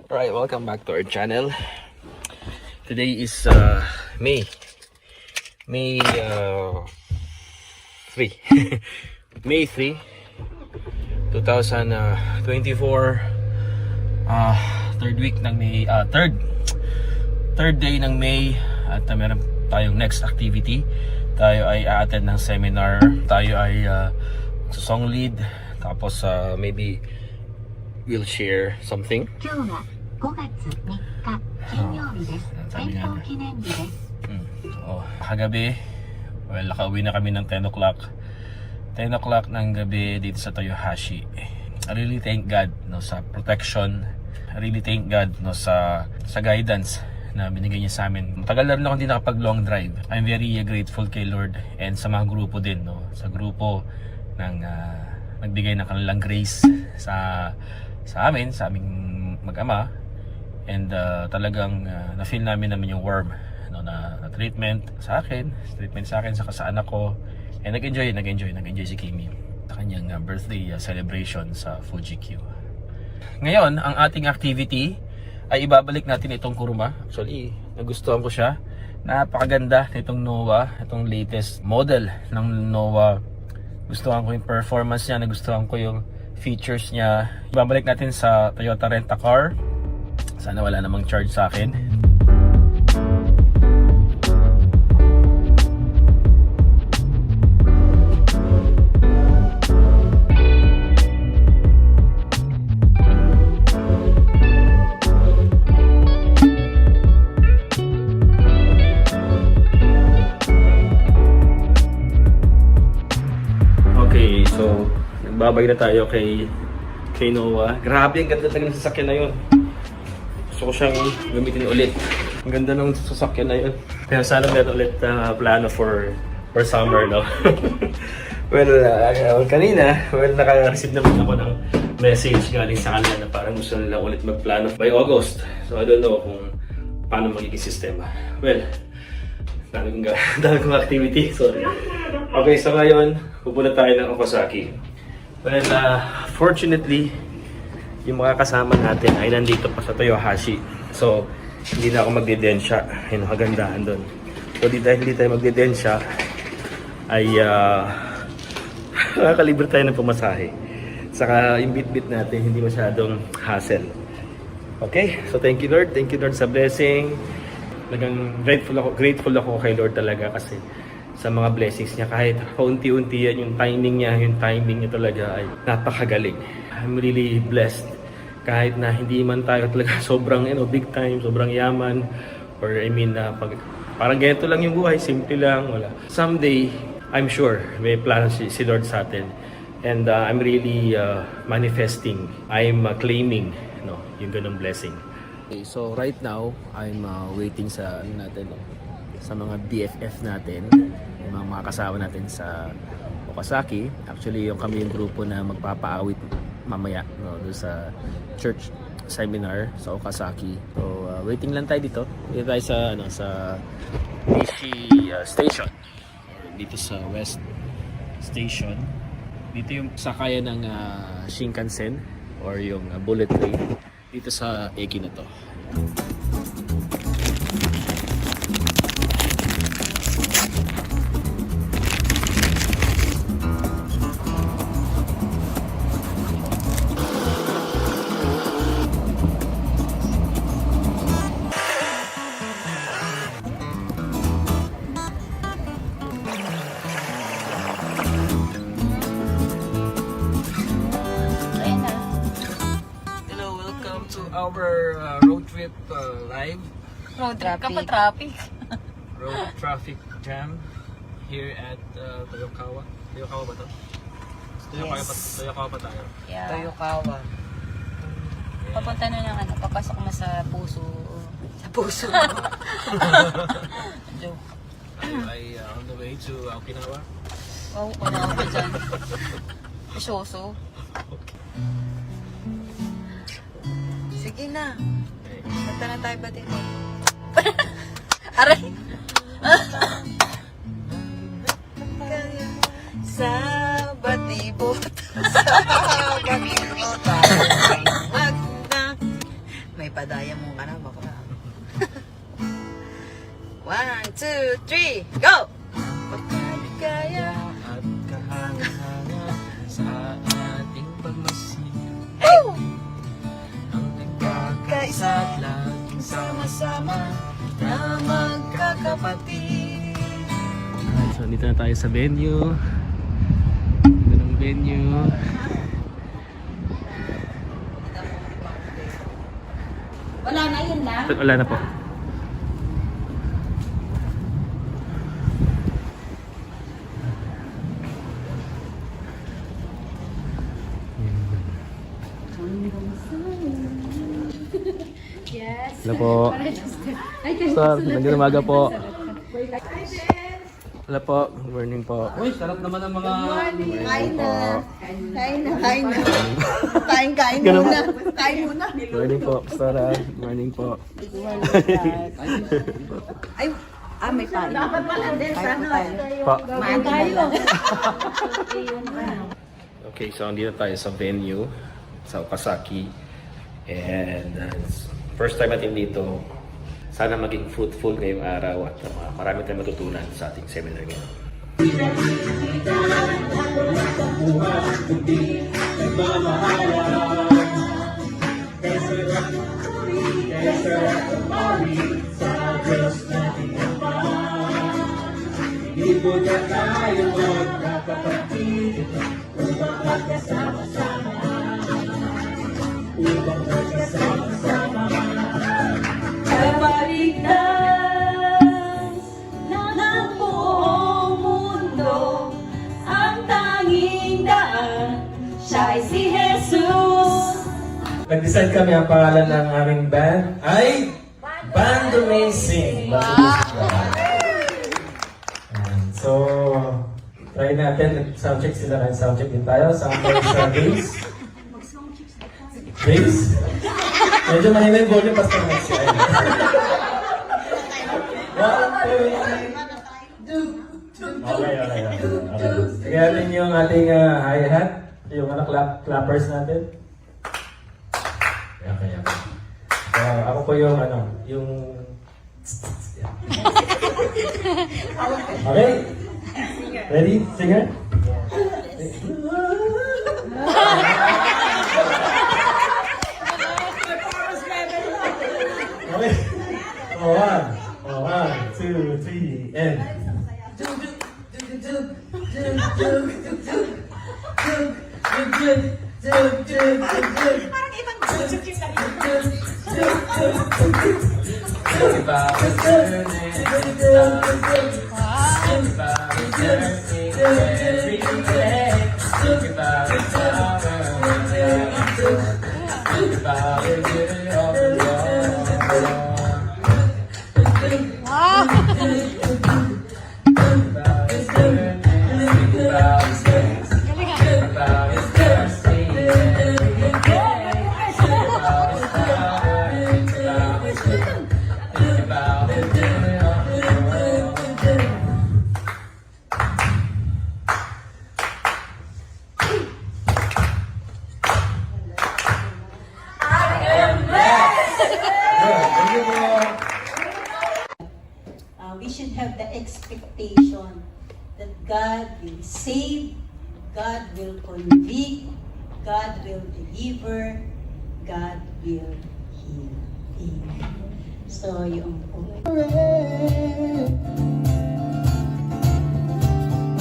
Alright, welcome back to our channel. Today is May 3 May 3 2024, third week ng May, third day ng May. At meron tayong next activity. Tayo ay a-attend ng seminar. Tayo ay song lead. Tapos maybe we'll share something. 5月3日金曜日です。戦闘記念日です。Kagabi, well, nakauwi na kami ng 10 o'clock. 10 o'clock ng gabi dito sa Toyohashi. I really thank God sa protection. I really thank God sa guidance na binigay niya sa amin. Matagal na rin ako hindi nakapag long drive. I'm very grateful kay Lord and sa mga grupo din. Sa grupo ng nagbigay ng kanilang grace sa aming mag-ama. And talagang na-feel namin yung warm na treatment sa akin, saka sa anak ko. And nag-enjoy si Kimi sa kanyang birthday celebration sa Fuji Q. Ngayon, ang ating activity ay ibabalik natin itong kuruma. Actually, nagustuhan ko siya. Napakaganda nitong Noah, itong latest model ng Noah. Gustuhan ko yung performance niya, nagustuhan ko yung features niya. Ibabalik natin sa Toyota Rent-A-Car. Sana wala namang charge sa akin. Okay, so nagbabay na tayo kay Noah. Grabe, ang ganda talaga ng sasakyan na yun. Gusto ko siyang gamitin ulit. Ang ganda ng sasakyan na yun. Kaya sana meron ulit plano for summer, no? Kanina, naka-receive naman ako ng message galing sa kanila na parang gusto nila ulit magplano by August. So I don't know kung paano magiging sistema. Well, dami kong activity. Sorry. Okay, so ngayon, pupunta tayo ng Okazaki. Well, fortunately, yung mga kasama natin ay nandito pa sa Toyohashi. So, hindi na ako magdedensya. Ayun, kagandahan doon. So, dahil hindi tayo magdedensya, ay nakakalibre tayo ng pumasahe. Saka yung bit-bit natin, hindi masyadong hassle. Okay? So, thank you Lord sa blessing. Talagang grateful ako kay Lord talaga kasi sa mga blessings niya. Kahit unti-unti yan, yung timing niya talaga ay napakagaling. I'm really blessed. Kahit na hindi man tayo talaga sobrang big time, sobrang yaman, or parang ganito lang yung buhay, simple lang, wala. Someday, I'm sure may plano si Lord sa atin. And I'm really manifesting, I'm claiming yung ganung blessing. Okay, so right now, I'm waiting sa sa mga BFF natin, yung mga kasama natin sa Okazaki. Actually, kami yung grupo na magpapaawit mamaya doon sa church seminar sa Okazaki. So waiting lang tayo dito. Dito tayo sa Nishi Station, dito sa West Station. Dito yung sakayan ng Shinkansen or yung bullet train dito sa eki na to. Our road trip live. Road traffic. Road traffic jam here at Toyokawa. Toyokawa ba to? Toyokawa pa tayo. Yeah. Toyokawa. Papunta na ng papasok na sa puso. Sa puso. Joke. Ay on the way to Okinawa. Wow, wala ako dyan. Isyoso. Sige na. Punta na tayo ba dito? Aray! Sa batibot. Sa batibot. Wag na. May may padaya mo ka na, baka. 1, 2, 3, go! Pagkaligaya At kahanga-hanga sa ating pagmasihan. Ang nagkakaisa at laging sama-sama na magkakapatid. So, dito na tayo sa venue. Ito ng venue. Wala na, yun lang. Wala na po. Yes. Hello po. Sir, magandang umaga po. Hello po. Good morning po. Uy, sarap naman ang mga... Kain na. Kain na. Kain Ganun muna. po. Kain muna. Good morning po, Sara. Good morning po. Ay, may pain. Dapat pala din. Sana Po. Maan tayo. Okay, so andito tayo sa venue sa Okazaki. And first time natin dito. Sana maging fruitful ngayong araw at marami tayong matutunan sa ating seminar ngayon. Kapaligtas ng buong mundo, ang tanging daan, siya'y si Jesus. Nag-decide kami ang pangalan ng aming band ay Band Amazing. So, try natin. Soundcheck sila kahit soundcheck din tayo. Soundcheck sa bass. Bass? Medyo mahina yung volume basta next year. 1, 2, 3. Okay. Sige natin yung ating hi-hat. Yung clappers natin. Okay. Ako po yung Okay? Ready? Singer? Okay. One, two, three, and... We should have the expectation that God will save, God will convict, God will deliver, God will heal. Amen. So, yung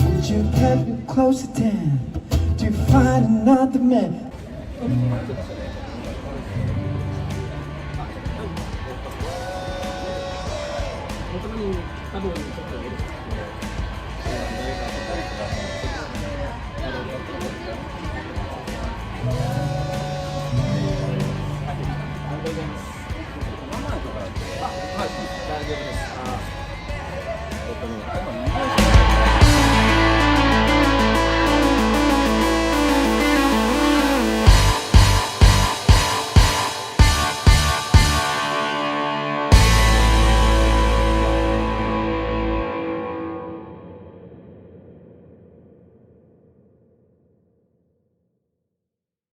Would you get me closer down to find another man?